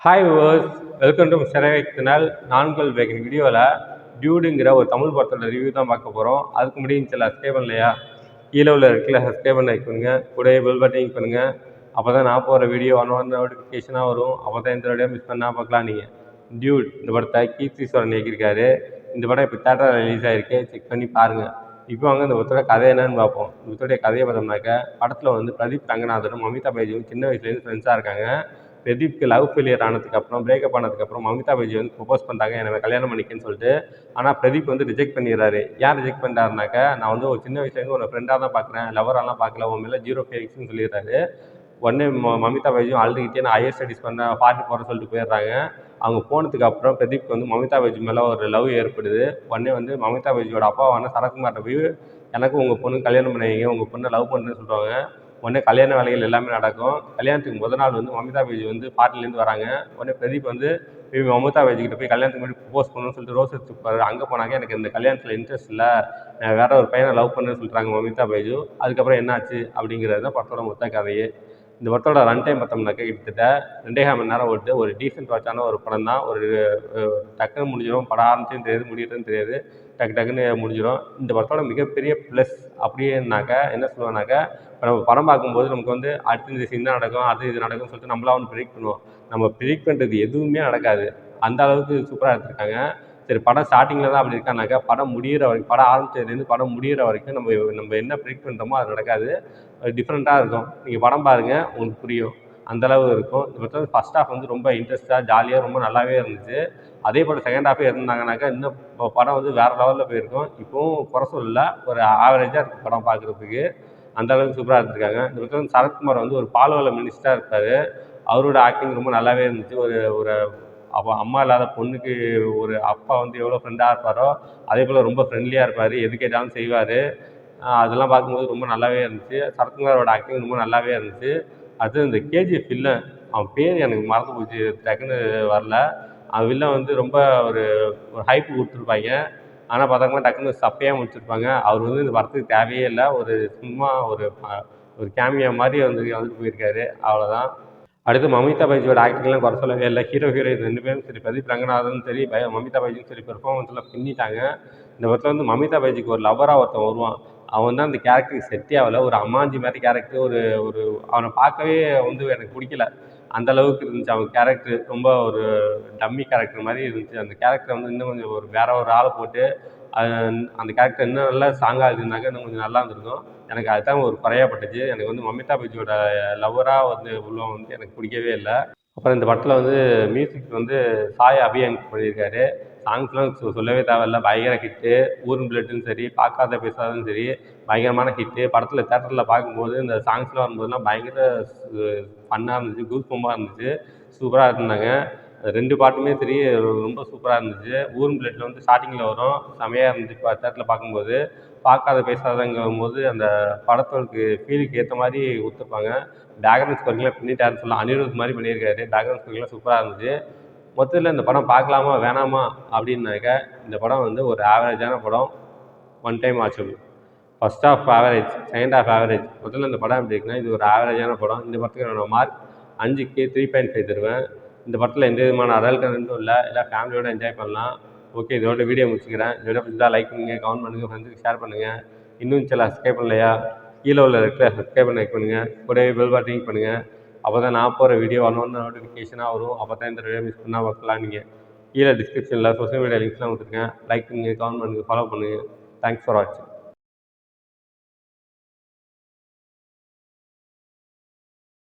Hi viewers, welcome to mister channel. நான்கள் baking வீடியோவில் டியூடுங்கிற ஒரு தமிழ் படத்தோட ரிவ்யூ தான் பார்க்க போகிறோம். அதுக்கு முடியும் சில சப்ஸ்கிரைப் பண்ணலையா, கீழே உள்ள இடத்துல சப்ஸ்கிரைப் பண்ண பண்ணுங்க, கூட பெல் பட்டன் பண்ணுங்கள். அப்போ தான் நான் போகிற வீடியோ ஒன் நோட்டிஃபிகேஷனாக வரும். அப்போ தான் இந்த வீடியோ மிஸ் பண்ணால் பார்க்கலாம். நீங்கள் டியூட் இந்த படத்தை கீர்த்திஸ்வரன் இயக்கியிருக்காரு. இந்த படம் இப்போ தேட்டரில் ரிலீஸ் ஆகிருக்கு, செக் பண்ணி பாருங்கள். இப்போ வாங்க இந்த படத்தோட கதை என்னன்னு பார்ப்போம். இந்த படத்துடைய கதையை பார்த்தோம்னாக்க, படத்தில் வந்து பிரதீப் ரங்கநாதனும் மமிதா பைஜுவும் சின்ன வயசுலேருந்து ஃப்ரெண்ட்ஸாக இருக்காங்க. பிரதீப்க்கு லவ் ஃபெயிலியர் ஆனதுக்கப்புறம், பிரேக்கப் ஆனதுக்கப்புறம் மமிதா பைஜி வந்து ப்ரொபோஸ் பண்ணுறாங்க, என்னை கல்யாணம் பண்ணிக்கன்னு சொல்லிட்டு. ஆனால் பிரதீப் வந்து ரிஜெக்ட் பண்ணிடுறாரு. ஏன் ரிஜெக்ட் பண்ணுறாருனாக்க, நான் வந்து ஒரு சின்ன வயசுலேருந்து ஒரு ஃப்ரெண்டாக தான் பார்க்குறேன், லவரெல்லாம் பார்க்கல, உன் மேலே ஜீரோ ஃபீலிங்ஸ்னு சொல்லிடுறாரு. உடனே மமிதா பைஜியும் அழுதுகிட்டே நான் ஹையர் ஸ்டடீஸ் பண்ண பார்ட்டி போகிறேன்னு சொல்லிட்டு போயிடுறாங்க. அவங்க போனதுக்கு அப்புறம் பிரதீப்க்கு வந்து மமிதா பைஜி மேலே ஒரு லவ் ஏற்படுது. உடனே வந்து மமிதா பைஜியோட அப்பாவான சரத்குமார்ட்ட போய், எனக்கும் உங்கள் பொண்ணு கல்யாணம் பண்ணிங்க, உங்கள் பொண்ணை லவ் பண்ணுறேன்னு சொல்லுவாங்க. உடனே கல்யாண வேலைகள் எல்லாமே நடக்கும். கல்யாணத்துக்கு முதல் நாள் வந்து மமிதா பைஜி வந்து பார்ட்டிலேருந்து வராங்க. உடனே பிரதீப் வந்து மமிதா பைஜிக்கிட்ட போய் கல்யாணத்துக்கு முன்னாடி ப்ரொபோஸ் பண்ணணும்னு சொல்லிட்டு ரோஸ் எடுத்துப்பாரு. அங்கே போனாங்க, எனக்கு இந்த கல்யாணத்தில் இன்ட்ரெஸ்ட் இல்லை, நான் வேற ஒரு பையனை லவ் பண்ணுன்னு சொல்கிறாங்க மமிதா பைஜு. அதுக்கப்புறம் என்னாச்சு அப்படிங்கிறது தான் படத்தோட மொத்த கதையே. இந்த படத்தோட ரன் டைம் பார்த்தோம்னாக்க கிட்டத்தட்ட 2.5 மணி நேரம் ஓடுது. ஒரு டீசென்ட் வாட்சான ஒரு படம் தான். ஒரு டக்குன்னு முடிஞ்சிடும். படம் ஆரம்பிச்சும் தெரியாது, முடியறதுன்னு தெரியாது, டக்குன்னு முடிஞ்சிடும். இந்த படத்தோட மிகப்பெரிய ப்ளஸ் அப்படின்னாக்க என்ன சொல்லுவேன்னாக்க, இப்போ நம்ம படம் பார்க்கும்போது நமக்கு வந்து அடுத்து இந்த சீன் தான் நடக்கும், அது இது நடக்கும்னு சொல்லிட்டு நம்மளாம் வந்து ப்ரிடிக்ட் பண்ணுவோம். நம்ம ப்ரிடிக்ட் பண்ணுறது எதுவுமே நடக்காது. அந்த அளவுக்கு சூப்பராக எடுத்திருக்காங்க. சரி, படம் ஸ்டார்டிங்கில் தான் அப்படி இருக்கானாக்கா, படம் முடிகிற வரைக்கும், படம் ஆரம்பிச்சதுலேருந்து படம் முடிகிற வரைக்கும் நம்ம என்ன ப்ரிடிக்ட் பண்ணுறோமோ அது நடக்காது. டிஃப்ரெண்ட்டாக இருக்கும். நீங்கள் படம் பாருங்கள், உங்களுக்கு புரியும். அந்தளவு இருக்கும். இந்த படத்தில் ஃபஸ்ட் ஹாஃப் வந்து ரொம்ப இன்ட்ரெஸ்ட்டாக ஜாலியாக ரொம்ப நல்லாவே இருந்துச்சு. அதே போல் செகண்ட் ஹாஃபே இருந்தாங்கனாக்கா இன்னும் படம் வந்து வேறு லெவலில் போயிருக்கும். இப்போவும் குறை சொல்லல, ஒரு ஆவரேஜாக இருக்குது படம் பார்க்குறதுக்கு. அந்தளவுக்கு சூப்பராக எடுத்திருக்காங்க. இந்த படத்தில் வந்து சரத்குமார் வந்து ஒரு பால்வள மினிஸ்டராக இருப்பார். அவரோட ஆக்டிங் ரொம்ப நல்லாவே இருந்துச்சு. ஒரு ஒரு அப்போ அம்மா இல்லாத பொண்ணுக்கு ஒரு அப்பா வந்து எவ்வளோ ஃப்ரெண்டாக இருப்பாரோ, அதே போல் ரொம்ப ஃப்ரெண்ட்லியாக இருப்பார், எது கேட்டாலும் செய்வார். அதெல்லாம் பார்க்கும்போது ரொம்ப நல்லாவே இருந்துச்சு. சரத்குமாரோட ஆக்டிங் ரொம்ப நல்லாவே இருந்துச்சு. அடுத்தது இந்த கேஜிஎஃப் வில்லன், அவன் பேர் எனக்கு மறந்து போச்சு, டக்குன்னு வரல. அவன் வில்லன் வந்து ரொம்ப ஒரு ஒரு ஹைப் கொடுத்துருப்பாங்க. ஆனால் பார்த்தாங்கன்னா டக்குன்னு சப்பையாக முடிச்சிருப்பாங்க. அவர் வந்து இந்த படத்துக்கு தேவையே இல்லை. ஒரு சும்மா ஒரு கேமியா மாதிரி வந்துட்டு போயிருக்காரு, அவ்வளோதான். அடுத்து மமிதா பைஜியோட ஆக்டிங்லாம் குறை சொல்லவே இல்லை. ஹீரோயின் 2 பேரும் சரி, பிரதீப் ரங்கநாதனும் சரி, மமிதா பைஜியும் சரி, பெர்ஃபார்மன்ஸ்லாம் பின்னிட்டாங்க. இந்த படத்தில் வந்து மமிதா பைஜிக்கு ஒரு லவ்வராக ஒருத்தன் வருவான். அவன் தான் அந்த கேரக்டருக்கு செட்டே ஆகலை. ஒரு அம்மாஞ்சி மாதிரி கேரக்டர். ஒரு ஒரு அவனை பார்க்கவே வந்து எனக்கு பிடிக்கல. அந்த அளவுக்கு இருந்துச்சு அவன் கேரக்டர். ரொம்ப ஒரு டம்மி கேரக்டர் மாதிரி இருந்துச்சு. அந்த கேரக்டரை வந்து இன்னும் கொஞ்சம் வேற ஒரு ஆளை போட்டு அந்த கேரக்டர் இன்னும் நல்லா ஸ்ட்ராங்காக இருந்தாக்க இன்னும் கொஞ்சம் நல்லா இருந்திருக்கும். எனக்கு அதுதான் ஒரு குறையாப்பட்டுச்சு. எனக்கு வந்து மமிதா பைஜியோட லவ்வராக வந்து உள்ளவன் வந்து எனக்கு பிடிக்கவே இல்லை. அப்புறம் இந்த படத்தில் வந்து மியூசிக் வந்து சாய் அபியங்க் பண்ணியிருக்காரு. சாங்ஸ்லாம் சொல்லவே தேவையில்ல, பயங்கர ஹிட்டு. ஊரும் பிளட்டுன்னு சரி, பார்க்காத பேசாததும் சரி, பயங்கரமான ஹிட்டு. படத்தில் தேட்டரில் பார்க்கும்போது இந்த சாங்ஸ்லாம் வரும்போதெல்லாம் பயங்கர ஃபன்னாக இருந்துச்சு, கூஸ் பம்பாக இருந்துச்சு, சூப்பராக இருந்தாங்க. 2 பாட்டுமே சரி ரொம்ப சூப்பராக இருந்துச்சு. ஊரும் பிளட்டில் வந்து ஸ்டார்டிங்கில் வரும், செமையாக இருந்துச்சு. தேட்டரில் பார்க்கும்போது பார்க்காத பேசாதங்கும்போது அந்த படத்துக்கு ஃபீலுக்கு ஏற்ற மாதிரி கொடுத்துருப்பாங்க. பேக்ரவுண்ட் ஸ்கோரிங்லாம் பின்னிட்டாருன்னு சொல்லலாம். அனிருத் மாதிரி பண்ணியிருக்காரு. பேக்ரவுண்ட் ஸ்கோரிங்லாம் சூப்பராக இருந்துச்சு. மொத்தத்தில் இந்த படம் பார்க்கலாமா வேணாமா அப்படின்னாக்க, இந்த படம் வந்து ஒரு ஆவரேஜான படம். One time watchable. First half average, second half average. மொத்தத்தில் இந்த படம் எப்படி இருக்குன்னா, இது ஒரு ஆவரேஜான படம். இந்த படத்துக்கு என்னோட மார்க் 5க்கு 3.5 தருவேன். இந்த படத்தில் எந்த விதமான அடல்ட் கண்டென்ட்டும் இல்லை, எல்லாம் ஃபேமிலியோட என்ஜாய் பண்ணலாம். ஓகே, இதோட வீடியோ முடிச்சுக்கிறேன். இந்த வீடியோ பிடிச்சா லைக் பண்ணுங்கள், கமெண்ட் பண்ணுங்கள், ஃப்ரெண்ட்ஸுக்கு ஷேர் பண்ணுங்கள். இன்னும் சில சப்ஸ்கிரைப் பண்ணலையா, கீழே உள்ள ரெட்டில் சப்ஸ்கிரைப் பண்ண லைக் பண்ணுங்கள், கூடவே பெல் பட்டன் பண்ணுங்கள். அப்போ தான் நான் போகிற வீடியோ நோட்டிஃபிகேஷனாக வரும். அப்போ தான் இந்த வீடியோ மிஸ் பண்ணால் பார்க்கலாம். நீங்கள் கீழே டிஸ்கிரிப்ஷனில் சோஷியல் மீடியா லிங்க்ஸ்லாம் கொடுத்துருக்கேன். லைக் பண்ணுங்கள், கமெண்ட் பண்ணுங்கள், ஃபாலோ பண்ணுங்கள். தேங்க்ஸ் ஃபார் வாட்சிங்.